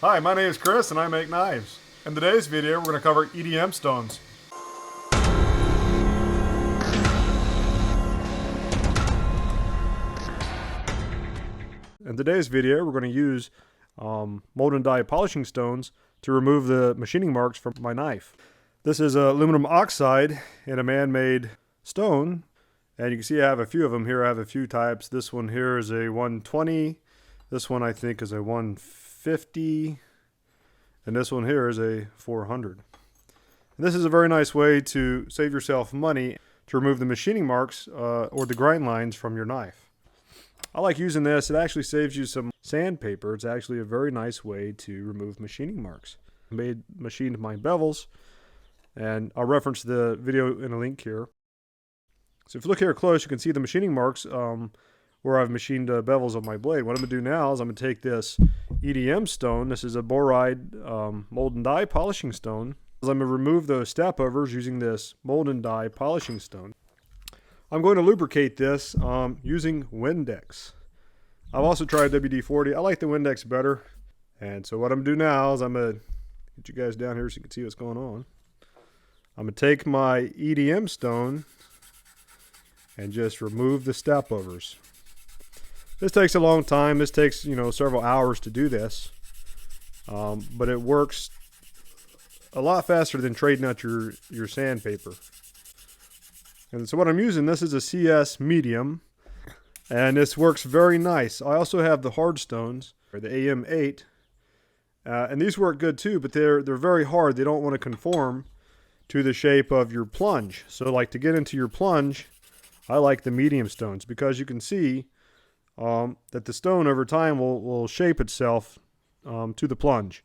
Hi, my name is Chris and I make knives. In today's video, we're going to cover EDM stones. In today's video, we're going to use mold and die polishing stones to remove the machining marks from my knife. This is aluminum oxide in a man-made stone, and you can see I have a few of them here. I have a few types. This one here is a 120. This one I think is a 150. And this one here is a 400. And this is a very nice way to save yourself money to remove the machining marks or the grind lines from your knife. I like using this. It actually saves you some sandpaper. It's actually a very nice way to remove machining marks. I machined my bevels, and I'll reference the video in a link here. So if you look here close, you can see the machining marks where I've machined bevels on my blade. What I'm going to do now is I'm going to take this EDM stone. This is a Boride mold and die polishing stone. I'm going to remove those step overs using this mold and die polishing stone. I'm going to lubricate this using Windex. I've also tried WD-40. I like the Windex better. And so what I'm going to do now is I'm going to get you guys down here so you can see what's going on. I'm going to take my EDM stone and just remove the step overs. This takes a long time. This takes, several hours to do this. But it works a lot faster than trading out your sandpaper. And so what I'm using, this is a CS medium, and this works very nice. I also have the hard stones, or the AM8, and these work good too, but they're very hard. They don't want to conform to the shape of your plunge. So like to get into your plunge, I like the medium stones because you can see that the stone over time will shape itself to the plunge.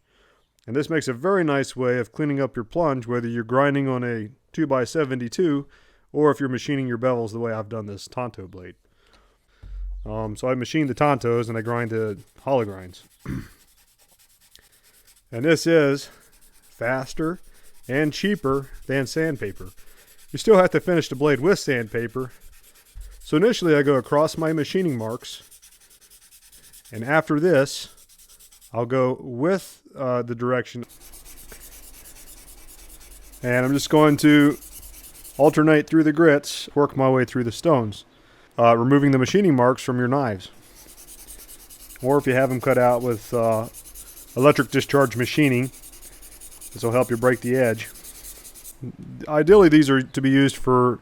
And this makes a very nice way of cleaning up your plunge, whether you're grinding on a 2x72 or if you're machining your bevels the way I've done this Tonto blade. So I machine the Tontos and I grind the hollow grinds. And this is faster and cheaper than sandpaper. You still have to finish the blade with sandpaper. So initially I go across my machining marks, and after this I'll go with the direction, and I'm just going to alternate through the grits, work my way through the stones, removing the machining marks from your knives. Or if you have them cut out with electric discharge machining, this will help you break the edge. Ideally these are to be used for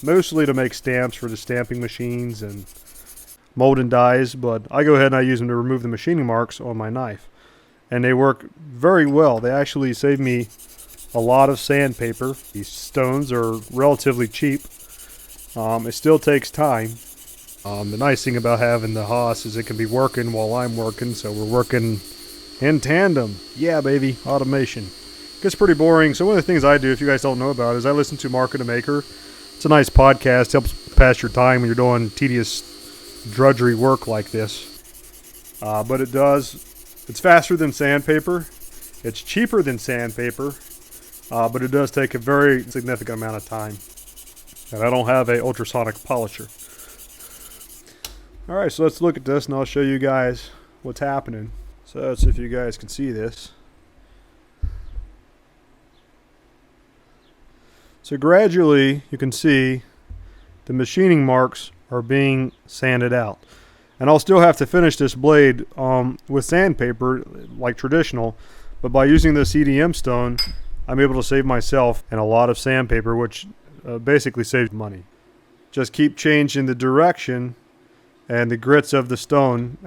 mostly to make stamps for the stamping machines and mold and dies, but I go ahead and I use them to remove the machining marks on my knife. And they work very well. They actually save me a lot of sandpaper. These stones are relatively cheap. It still takes time. The nice thing about having the Haas is it can be working while I'm working, so we're working in tandem. Yeah, baby, automation. Gets pretty boring. So one of the things I do, if you guys don't know about it, is I listen to Market a Maker. It's a nice podcast, helps pass your time when you're doing tedious drudgery work like this. But it's faster than sandpaper. It's cheaper than sandpaper, but it does take a very significant amount of time. And I don't have a ultrasonic polisher. Alright, so let's look at this and I'll show you guys what's happening. So let's see if you guys can see this. So gradually you can see the machining marks are being sanded out. And I'll still have to finish this blade with sandpaper like traditional, but by using this EDM stone I'm able to save myself and a lot of sandpaper, which basically saves money. Just keep changing the direction and the grits of the stone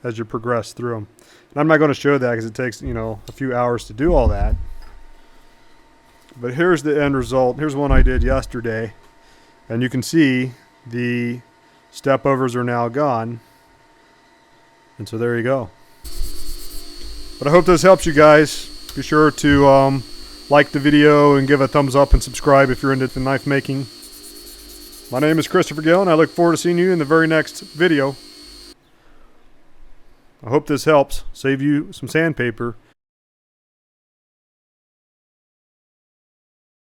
as you progress through them. And I'm not going to show that because it takes a few hours to do all that. But here's the end result. Here's one I did yesterday, and you can see the step overs are now gone. And so there you go. But I hope this helps you guys. Be sure to like the video and give a thumbs up and subscribe if you're into the knife making. My name is Christopher Gillian. I look forward to seeing you in the very next video. I hope this helps save you some sandpaper